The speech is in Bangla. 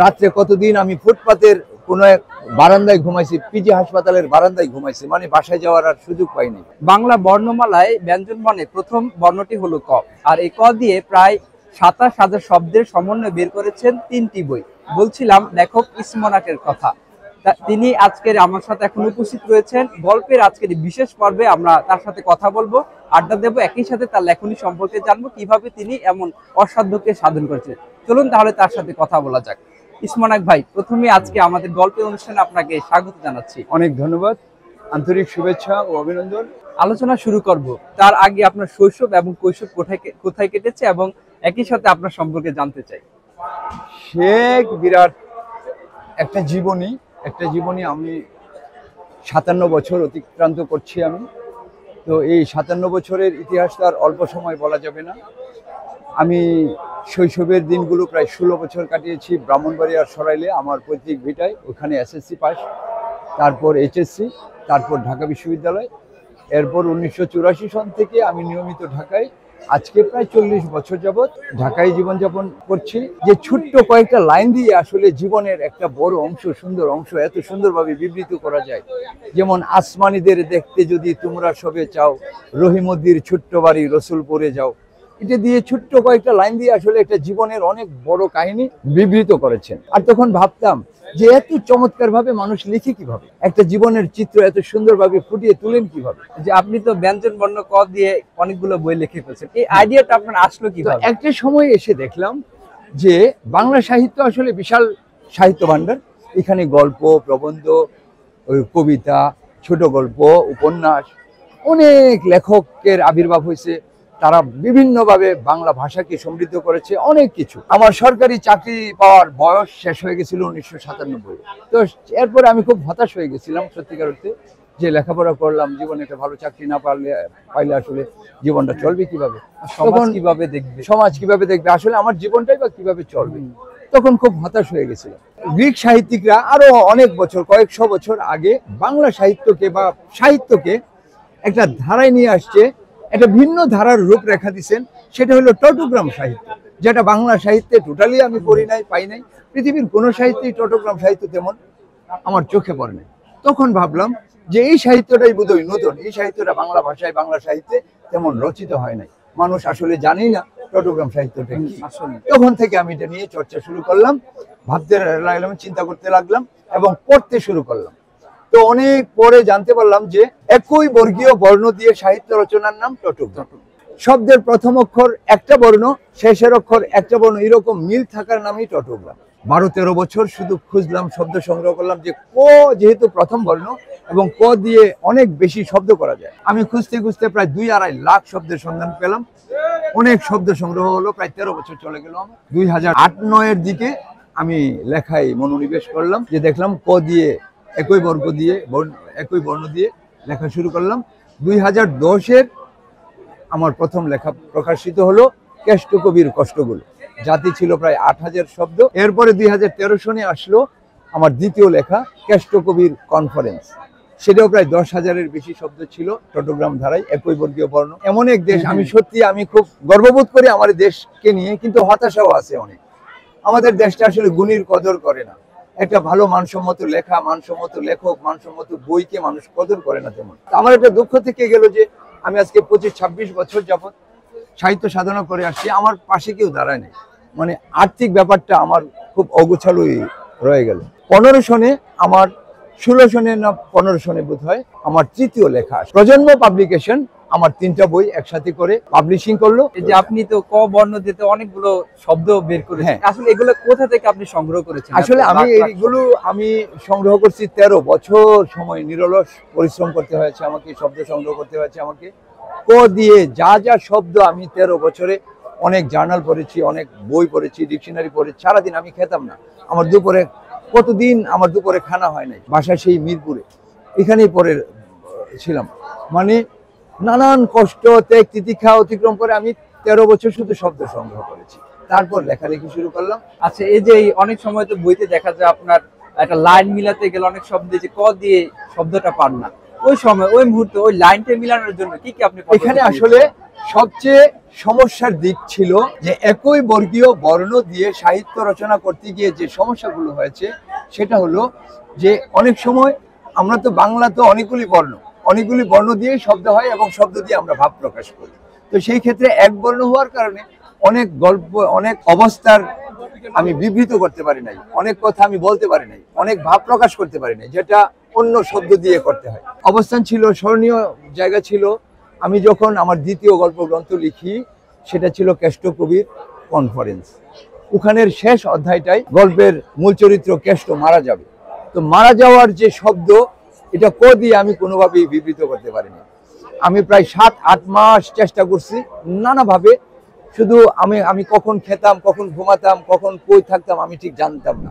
রাত্রে কতদিন আমি ফুটপাতের কোনো এক বারান্দায় ঘুমাইছি, পিজি হাসপাতালের বারান্দায় ঘুমাইছি, মানে বাসায় যাওয়ার আর সুযোগ পাইনি। বাংলা বর্ণমালায় ব্যঞ্জন বর্ণে প্রথম বর্ণটি হলো ক, আর এই ক দিয়ে প্রায় ২৭,০০০ শব্দের সমন্বয় বের করেছেন ৩টি বই। বলছিলাম লেখক ইসমনাকের কথা। তিনি আজকের আমার সাথে এখন উপস্থিত রয়েছেন। গল্পের আজকের বিশেষ পর্বে আমরা তার সাথে কথা বলবো, আড্ডা দেবো, একই সাথে তার লেখনী সম্পর্কে জানবো, কিভাবে তিনি এমন অসাধ্যকে সাধন করেছেন। চলুন তাহলে তার সাথে কথা বলা যাক। ইসমনাক ভাই, প্রথমে আজকে আমাদের গল্পের অনুষ্ঠানে আপনাকে স্বাগত জানাচ্ছি। অনেক ধন্যবাদ, আন্তরিক শুভেচ্ছা ও অভিনন্দন। আলোচনা শুরু করব তার আগে আপনার শৈশব এবং কৈশোর কোথায় কেটেছে এবং একই সাথে আপনার সম্পর্কে জানতে চাই। সে বিরাট একটা জীবনী। আমি ৫৭ বছর অতিক্রান্ত করছি আমি। তো এই ৫৭ বছরের ইতিহাস তো আর অল্প সময় বলা যাবে না। আমি শৈশবের দিনগুলো প্রায় ১৬ বছর কাটিয়েছি ব্রাহ্মণবাড়িয়ার সরাইলে, আমার পৈতৃক ভিটায়। ওখানে এসএসসি পাস, তারপর এইচএসসি, তারপর ঢাকা বিশ্ববিদ্যালয়। এরপর ১৯৮৪ সন থেকে আমি নিয়মিত ঢাকায়, আজকে প্রায় ৪০ বছর যাবৎ ঢাকায় জীবনযাপন করছি। যে ছোট্ট কয়েকটা লাইন দিয়ে আসলে জীবনের একটা বড় অংশ, সুন্দর অংশ এত সুন্দরভাবে বিবৃত করা যায়। যেমন আসমানিদের দেখতে যদি তোমরা সবে চাও, রহিমদ্দির ছোট্ট বাড়ি রসুলপুরে যাও। এটা দিয়ে ছোট্ট কয়েকটা লাইন দিয়ে আসলে একটা জীবনের অনেক বড় কাহিনী বিবৃত করেছেন। আর তখন ভাবতাম যে এত চমৎকার ভাবে মানুষ লিখে কিভাবে, একটা জীবনের চিত্র এত সুন্দরভাবে ফুটিয়ে তুলেন কিভাবে। যে আপনি তো ব্যঞ্জন বর্ণ ক দিয়ে অনেকগুলো বই লিখে ফেলছেন, এই আইডিয়াটা আপনার আসলো কিভাবে? একটা সময় এসে দেখলাম যে বাংলা সাহিত্য আসলে বিশাল সাহিত্য ভাণ্ডার। এখানে গল্প, প্রবন্ধ, কবিতা, ছোট গল্প, উপন্যাস, অনেক লেখকের আবির্ভাব হয়েছে। তারা বিভিন্নভাবে বাংলা ভাষাকে সমৃদ্ধ করেছে, অনেক কিছু। আমার সরকারি চাকরি পাওয়ার বয়স শেষ হয়ে গেছিল ১৯৯৭। তো এরপরে আমি খুব হতাশ হয়ে গেছিলাম সত্যিকার অর্থে, যে লেখাপড়া করলাম, জীবনে একটা ভালো চাকরি না পাইলে আসলে জীবনটা চলবে কিভাবে, সমাজ কিভাবে দেখবে, আসলে আমার জীবনটাই বা কিভাবে চলবে। তখন খুব হতাশ হয়ে গেছিল। গ্রিক সাহিত্যিকরা আরো অনেক বছর, কয়েকশো বছর আগে বাংলা সাহিত্যকে একটা ধারায় নিয়ে আসছে, একটা ভিন্ন ধারার রূপরেখা দিচ্ছেন। সেটা হলো টটোগ্রাম সাহিত্য, যেটা বাংলা সাহিত্যে টোটালি আমি পড়ি নাই, পাই নাই। পৃথিবীর কোনো সাহিত্যেই টটোগ্রাম সাহিত্য তেমন আমার চোখে পড়ে নাই। তখন ভাবলাম যে এই সাহিত্যটাই বোধহয় নতুন, এই সাহিত্যটা বাংলা ভাষায়, বাংলা সাহিত্যে তেমন রচিত হয় নাই। মানুষ আসলে জানেই না টটোগ্রাম সাহিত্যটা কি। তখন থেকে আমি এটা নিয়ে চর্চা শুরু করলাম, ভাবতে লাগলাম, চিন্তা করতে লাগলাম এবং পড়তে শুরু করলাম। তো অনেক পরে জানতে পারলাম যে একই বর্গীয় বর্ণ দিয়ে সাহিত্য রচনার নাম টটোগ্রাম। শব্দের প্রথম অক্ষর একটা বর্ণ, শেষের অক্ষর একটা বর্ণ, এরকম মিল থাকার নামই টটোগ্রাম। ১২-১৩ বছর শুধু খুঁজলাম, শব্দ সংগ্রহ করলাম যে ক যেহেতু প্রথম বর্ণ এবং ক দিয়ে অনেক বেশি শব্দ করা যায়। আমি খুঁজতে খুঁজতে প্রায় ২-২.৫ লাখ শব্দের সন্ধান পেলাম। অনেক শব্দ সংগ্রহ হলো, প্রায় ১৩ বছর চলে গেল আমার। ২০০৮-৯ দিকে আমি লেখায় মনোনিবেশ করলাম, যে দেখলাম ক দিয়ে একই বর্ণ দিয়ে লেখা শুরু করলাম। ২০১০ আমার প্রথম লেখা প্রকাশিত হলো কেষ্ট কবির কষ্টগুলো। জাতি ছিল প্রায় ৮,০০০ শব্দ। এরপরে ২০১৩ সনে আসলো আমার দ্বিতীয় লেখা কেষ্ট কবির কনফারেন্স। সেটাও প্রায় ১০,০০০-এর বেশি শব্দ ছিল টটোগ্রাম ধারায়, একই বর্গীয় বর্ণ। এমন এক দেশ, আমি খুব গর্ববোধ করি আমার দেশকে নিয়ে, কিন্তু হতাশাও আছে অনেক। আমাদের দেশটা আসলে গুণীর কদর করে না। একটা ভালো মানসম্মত লেখা, মানসম্মত লেখক, মানসম্মত বইকে মানুষ কদর করে না তেমন। আমার একটা দুঃখ থেকে গেল যে আমি আজকে ২৫-২৬ বছর যাবৎ সাহিত্য সাধনা করে আসছি, আমার পাশে কেউ দাঁড়ায় নেই। মানে আর্থিক ব্যাপারটা আমার খুব অগোছালোই রয়ে গেল। ১৫ সনে আমার ১৬ সনে না ১৫ সনে বোধ হয় আমার তৃতীয় লেখা প্রজন্ম পাবলিকেশন আমার ৩টা বই একসাথে করে পাবলিশিং করলো। এই যে আপনি তো ক বর্ণ দিতে অনেকগুলো শব্দ বের করেছেন, আসলে এগুলো কোথা থেকে আপনি সংগ্রহ করেছেন? আসলে আমি সংগ্রহ করছি ১৩ বছর সময়, নিরলস পরিশ্রম করতে হয়েছে আমাকে, শব্দ সংগ্রহ করতে হয়েছে আমাকে। ক দিয়ে যা যা শব্দ আমি ১৩ বছরে অনেক জার্নাল পড়েছি, অনেক বই পড়েছি, ডিকশনারি পড়েছি। সারাদিন আমি খেতাম না, আমার দুপুরে খানা হয় নাই। বাসা সেই মিরপুরে, এখানেই পরে ছিলাম। মানে নানান কষ্ট, ত্যাগ তিতিক্ষা অতিক্রম করে আমি ১৩ বছর শুধু শব্দ সংগ্রহ করেছি, তারপর লেখালেখি শুরু করলাম। আচ্ছা, এই যে অনেক সময় তো বইতে দেখা যায় আপনার একটা লাইন মিলাতে গেলে অনেক শব্দ যে ক দিয়ে শব্দটা পান না, ওই সময় ওই মুহূর্তে ওই লাইনটা মিলানোর জন্য কি কি আপনি এখানে আসলে সবচেয়ে সমস্যার দিক ছিল যে একই বর্গীয় বর্ণ দিয়ে সাহিত্য রচনা করতে গিয়ে যে সমস্যাগুলো হয়েছে সেটা হলো যে অনেক সময় আমরা তো বাংলা তো অনেকগুলি বর্ণ দিয়ে শব্দ হয় এবং শব্দ দিয়ে আমরা ভাব প্রকাশ করি। তো সেই ক্ষেত্রে এক বর্ণ হওয়ার কারণে অনেক গল্প, অনেক অবস্থার আমি বিবৃত করতে পারি নাই, অনেক কথা আমি বলতে পারি নাই, অনেক ভাব প্রকাশ করতে পারি নাই, যেটা অন্য শব্দ দিয়ে করতে হয়। অবস্থান ছিল, স্মরণীয় জায়গা ছিল, আমি যখন আমার দ্বিতীয় গল্প গ্রন্থ লিখি সেটা ছিল কেষ্ট কবির কনফারেন্স। ওখানের শেষ অধ্যায়টাই গল্পের মূল চরিত্র কেষ্ট মারা যাবে। তো মারা যাওয়ার যে শব্দ, এটা ক দিয়ে আমি কোনোভাবেই বিবৃত করতে পারিনি। আমি প্রায় 7-8 মাস চেষ্টা করছি নানাভাবে, শুধু আমি কখন খেতাম, কখন ঘুমাতাম, কখন কই থাকতাম আমি ঠিক জানতাম না।